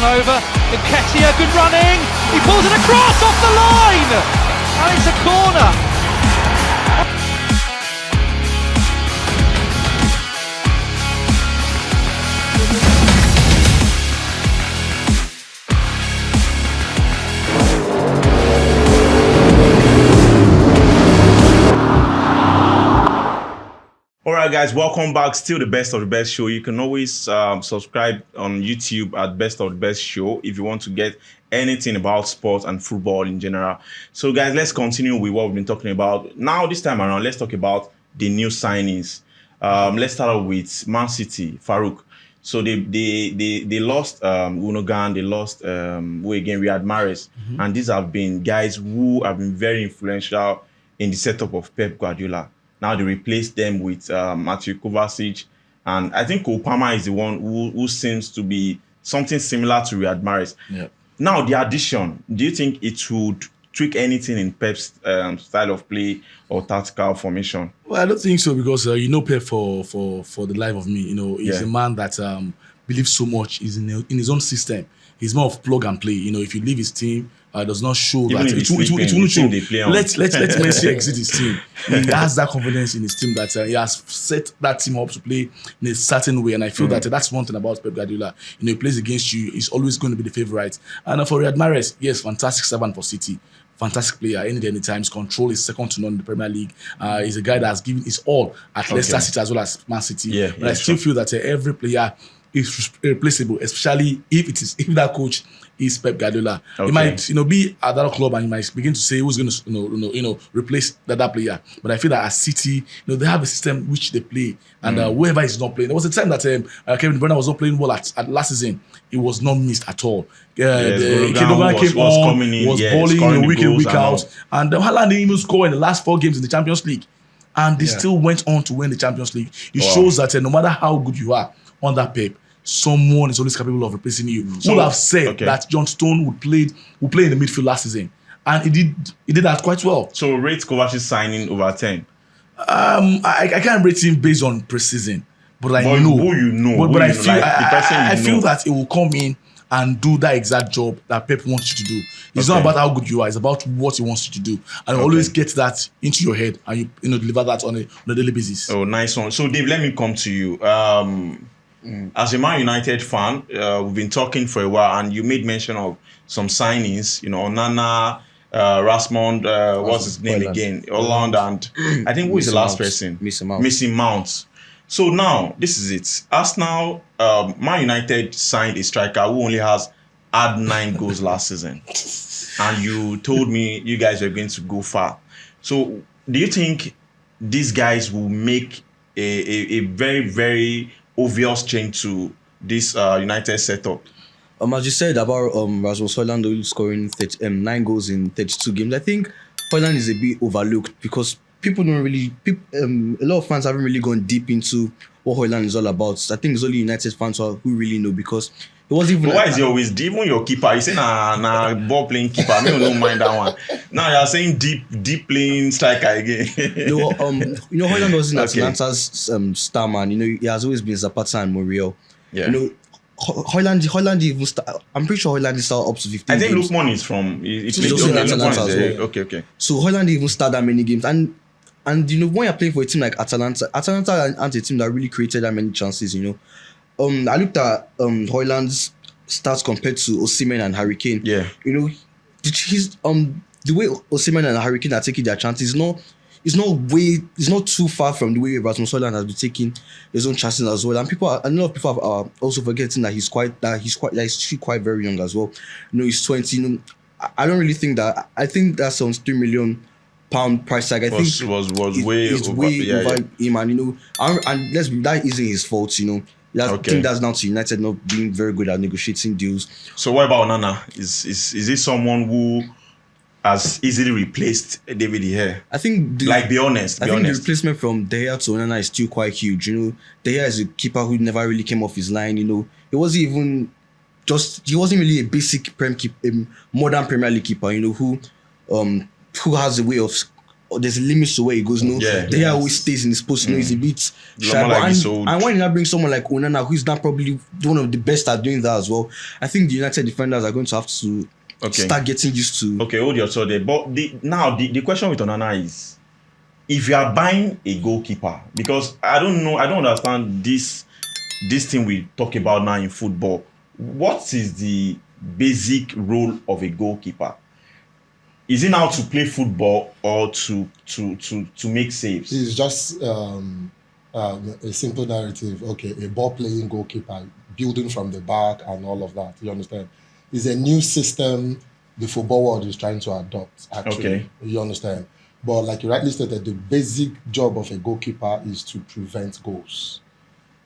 over. Nketiah, good running. He pulls it across off the line. And it's a corner. Alright guys, welcome back. Still the best of the best show. You can always subscribe on YouTube at Best of the Best Show if you want to get anything about sports and football in general. So guys, let's continue with what we've been talking about. Now this time around, let's talk about the new signings. Let's start off with Man City, Farouk. So they lost Gundogan, they lost Riyad Mahrez, and these have been guys who have been very influential in the setup of Pep Guardiola. Now they replaced them with Matthew Kovacic, and I think Opama is the one who seems to be something similar to Riyad Mahrez. Yeah. Now the addition, do you think it would tweak anything in Pep's style of play or tactical formation? Well, I don't think so, because you know Pep for the life of me. You know, he's a man that believes so much in his own system. He's more of plug and play. You know, if you leave his team, does not show even that it won't show. Let Messi exit his team. He has that confidence in his team that he has set that team up to play in a certain way, and I feel that that's one thing about Pep Guardiola. You know, he plays against you, he's always going to be the favourite. And for Riyad Mahrez, yes, fantastic servant for City. Fantastic player, any time. His control is second to none in the Premier League. He's a guy that has given his all at Leicester City as well as Man City. But I still feel that every player is replaceable, especially if that coach is Pep Guardiola. He might, be at that club and he might begin to say who's going to, replace that player. But I feel that at City, they have a system which they play, and whoever is not playing. There was a time that Kevin De Bruyne was not playing well at last season. It was not missed at all. Gundogan came on, was balling week in, week out, and Haaland didn't even score in the last 4 games in the Champions League, and they still went on to win the Champions League. It shows that no matter how good you are under Pep, someone is always capable of replacing you. So, would have said that John Stone would play in the midfield last season, and he did that quite well. So rate Kovacic's signing over 10. I can't rate him based on preseason, but I know who you know. But I feel that it will come in and do that exact job that Pep wants you to do. It's not about how good you are; it's about what he wants you to do, and always get that into your head, and you deliver that on a daily basis. Oh, nice one. So Dave, let me come to you. As a Man United fan, we've been talking for a while, and you made mention of some signings, Onana, Rasmond, what's his name again? Holland, and I think who is the last person? Missing Mount. So now, this is it. Arsenal, Man United signed a striker who only had 9 goals last season. And you told me you guys were going to go far. So do you think these guys will make a very, very obvious change to this United setup? As you said about Rasmus Højlund scoring 9 goals in 32 games, I think Højlund is a bit overlooked because people don't really, a lot of fans haven't really gone deep into what Højlund is all about. I think it's only United fans who really know, because it wasn't even. But why is he always deep? Even your keeper, you say nah ball playing keeper. I don't mind that one. Now you're saying deep playing striker again. Højlund wasn't Atlanta's star man. He has always been Zapata and Muriel. Yeah. Højlund even I'm pretty sure Højlund started up to 15 I think games. Lookman is from. He played in Atalanta as well. Okay. So Højlund even started that many games, and when you're playing for a team like Atalanta aren't a team that really created that many chances. I looked at Højlund's stats compared to Osimhen and Harry Kane. Yeah. He's the way Osimhen and Harry Kane are taking their chances is not too far from the way Rasmus Højlund has been taking his own chances as well. And a lot of people are also forgetting that he's still quite very young as well. He's 20. I don't really think that. I think that's some £3 million price tag. I think was way over him, and that isn't his fault. I think that's down to United not being very good at negotiating deals. So what about Onana? Is he someone who has easily replaced David De Gea? I think be honest. The replacement from De Gea to Onana is still quite huge. De Gea is a keeper who never really came off his line. He wasn't really a basic modern Premier League keeper. Who has a way of there's a limit to where he goes. No, they always stays in his post. He's a bit shy. Like and when you now bring someone like Onana, who's now probably one of the best at doing that as well, I think the United defenders are going to have to start getting used to. Okay, hold your thought there. But the question with Onana is, if you are buying a goalkeeper, because I don't understand this thing we talk about now in football. What is the basic role of a goalkeeper? Is it now to play football or to make saves? It's just a simple narrative. Okay, a ball-playing goalkeeper, building from the back and all of that. You understand? It's a new system the football world is trying to adopt, actually. Okay. You understand? But like you rightly stated, the basic job of a goalkeeper is to prevent goals.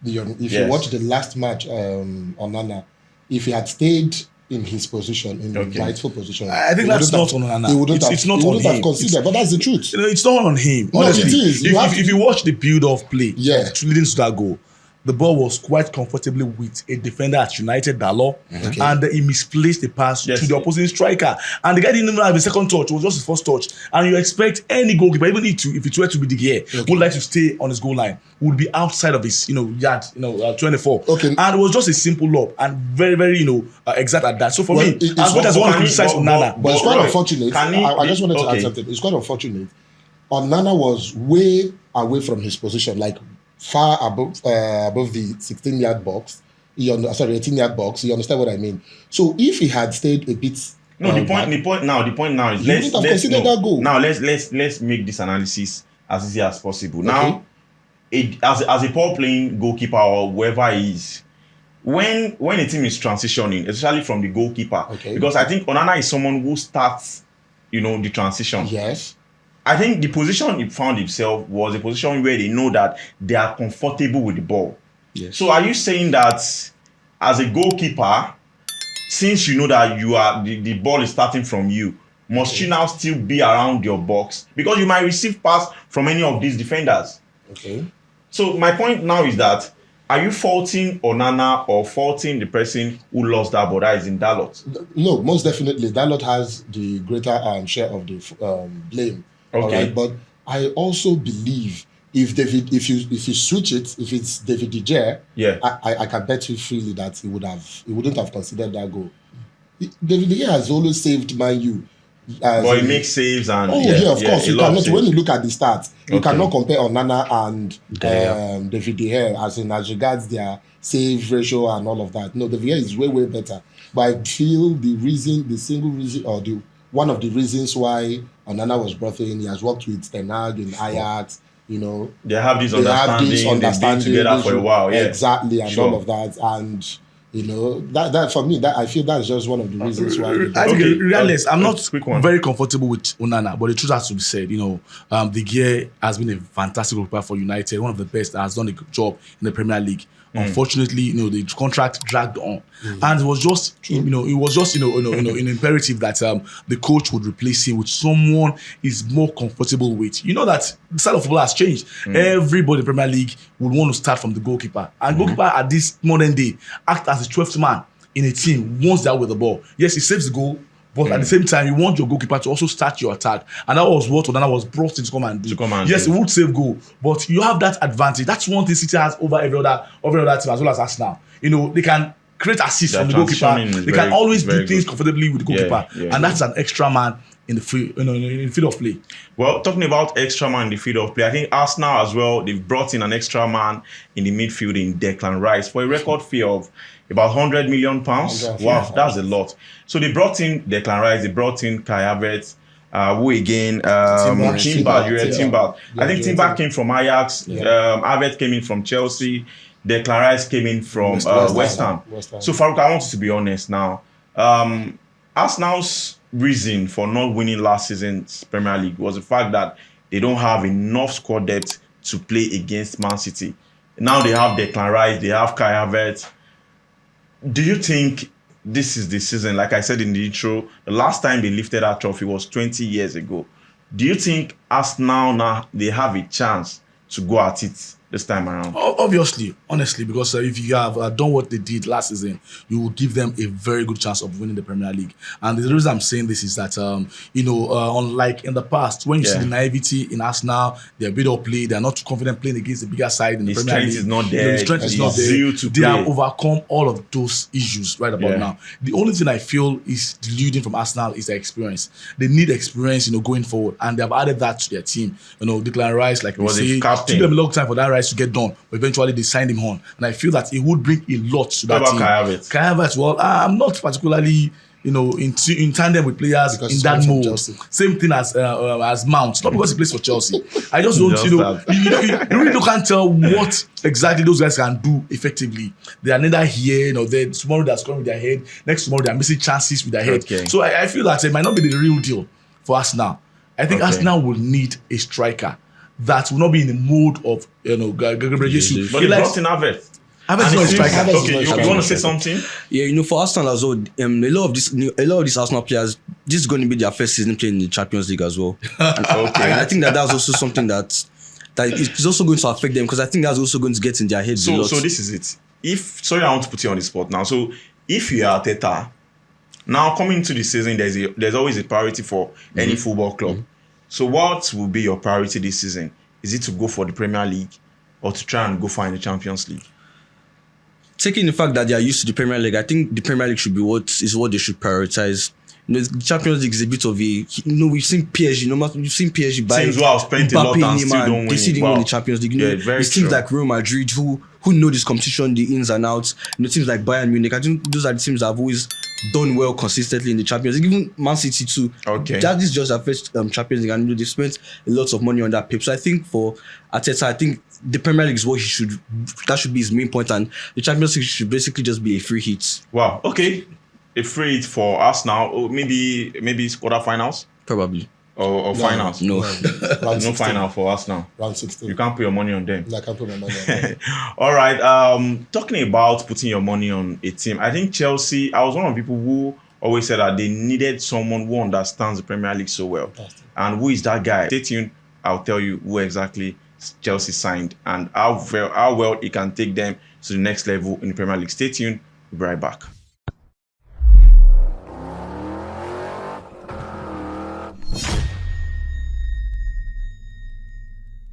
If you watch the last match, Onana, if he had stayed in his position, in the rightful position, I think that's not on Onana. He wouldn't have considered, but that's the truth. It's not on him. No, honestly, it is. If you watch the build-off play, Yeah. leading to that goal, the ball was quite comfortably with a defender at United, Dalot, and he misplaced the pass to the opposing striker. And the guy didn't even have a second touch; it was just his first touch. And you expect any goalkeeper, even if it were to be De Gea, would like to stay on his goal line, would be outside of his yard, 24. Okay. And it was just a simple lob and very, very exact at that. So for me, as much as I want to criticize Onana, but it's quite unfortunate. I just wanted to add something. It's quite unfortunate. Onana was way away from his position, like far above the 16-yard box. 18-yard box. You understand what I mean? So if he had stayed a bit, the point now is let's consider that goal. Now let's make this analysis as easy as possible. Okay. Now, as a ball-playing goalkeeper or whoever he is, when a team is transitioning, especially from the goalkeeper, because I think Onana is someone who starts, the transition. Yes. I think the position he found himself was a position where they know that they are comfortable with the ball. Yes. So are you saying that as a goalkeeper, since you know that you are the ball is starting from you, must you now still be around your box? Because you might receive pass from any of these defenders. Okay. So my point now is that, are you faulting Onana or faulting the person who lost that ball, that is in Dalot? No, most definitely. Dalot has the greater share of the blame. Okay. All right? But I also believe if you switch it, if it's David De Gea, I can bet you freely that he wouldn't have considered that goal. David De Gea has always saved Man U. But he makes saves and of course. You cannot, when you look at the stats, you cannot compare Onana and David De Gea as regards their save ratio and all of that. No, David De Gea is way better. But I feel one of the reasons why Onana was brought in, he has worked with Ten Hag in Ajax. They have this understanding. They've been together for a while. Exactly, and all of that. And that for me, that I feel that's just one of the reasons why. Regardless, I'm not very comfortable with Onana, but the truth has to be said. De Gea has been a fantastic goalkeeper for United, one of the best that has done a good job in the Premier League. Unfortunately, the contract dragged on, and it was just, an imperative that the coach would replace him with someone he's more comfortable with. You know that the style of football has changed. Everybody in the Premier League would want to start from the goalkeeper, and goalkeeper at this modern day act as the 12th man in a team once they're with the ball. Yes, he saves the goal. But at the same time, you want your goalkeeper to also start your attack. And that was what Onana was brought in to come and do. Yes, he would save goal. But you have that advantage. That's one thing City has over every other team, as well as Arsenal. They can create assists from the goalkeeper. They can always do things comfortably with the goalkeeper. And that's an extra man in the field of play. Well, talking about extra man in the field of play, I think Arsenal as well, they've brought in an extra man in the midfield in Declan Rice for a record fee of about £100 million. Wow, that's a lot. So they brought in Declan Rice, they brought in Kai Havertz, who again, Timber. I think Timber came from Ajax, Havertz came in from Chelsea, Declan Rice came in from West Ham. So Farouk, I want you to be honest now. Arsenal's reason for not winning last season's Premier League was the fact that they don't have enough squad depth to play against Man City. Now they have Declan Rice, they have Kai Havertz. Do you think this is the season? Like I said in the intro, the last time they lifted that trophy was 20 years ago. Do you think Arsenal now, they have a chance to go at it this time around? Obviously, honestly, because if you have done what they did last season, you will give them a very good chance of winning the Premier League. And the reason I'm saying this is that, unlike in the past, when you see the naivety in Arsenal, they're a bit of play, they're not too confident playing against the bigger side in the Premier League. Is not there. The strength is not there. They have overcome all of those issues right about now. The only thing I feel is deluding from Arsenal is their experience. They need experience, going forward, and they have added that to their team. Declan Rice, like we say, it took them a long time for that Rice to get done, but eventually they signed him on, and I feel that it would bring a lot to that team. Kai Havertz, well, I'm not particularly in tandem with players because in that mode. Same thing as Mount, not because he plays for Chelsea. I just don't, you really can't tell what exactly those guys can do effectively. They are neither here, there. Tomorrow they're scoring with their head. Next tomorrow they're missing chances with their head. Okay. So I feel that it might not be the real deal for Arsenal. I think Arsenal will need a striker that will not be in the mood of Gabriel Jesus. But they brought in Havertz. Havertz is not a striker. Okay, you want to say something? Yeah, for Arsenal as well, a lot of these Arsenal players, this is going to be their first season playing in the Champions League as well. And I think that's also something that is also going to affect them, because I think that's also going to get in their heads a lot. So this is it. Sorry, I want to put you on the spot now. So if you are Arteta, now coming into the season, there's always a priority for any football club. So what will be your priority this season? Is it to go for the Premier League or to try and go for the Champions League? Taking the fact that they are used to the Premier League, I think the Premier League should be what they should prioritize. The Champions League is a bit of a, we've seen PSG, we've seen PSG buy Mbappe, they see them win the Champions League. It's teams like Real Madrid who know this competition, the ins and outs. Teams like Bayern Munich, I think those are the teams that have always done well consistently in the Champions League. Even Man City too. Okay. That is just their first Champions League, and they spent a lot of money on that pitch. So I think for Arteta, I think the Premier League is what that should be his main point, and the Champions League should basically just be a free hit. Wow. Okay. A free hit for us now, or maybe quarterfinals? Probably. Or finals? No. No final for us now. Round 16. You can't put your money on them. No, I can't put my money on them. All right. Talking about putting your money on a team, I think Chelsea, I was one of the people who always said that they needed someone who understands the Premier League so well. Fantastic. And who is that guy? Stay tuned. I'll tell you who exactly Chelsea signed and how well it can take them to the next level in the Premier League. Stay tuned. We'll be right back.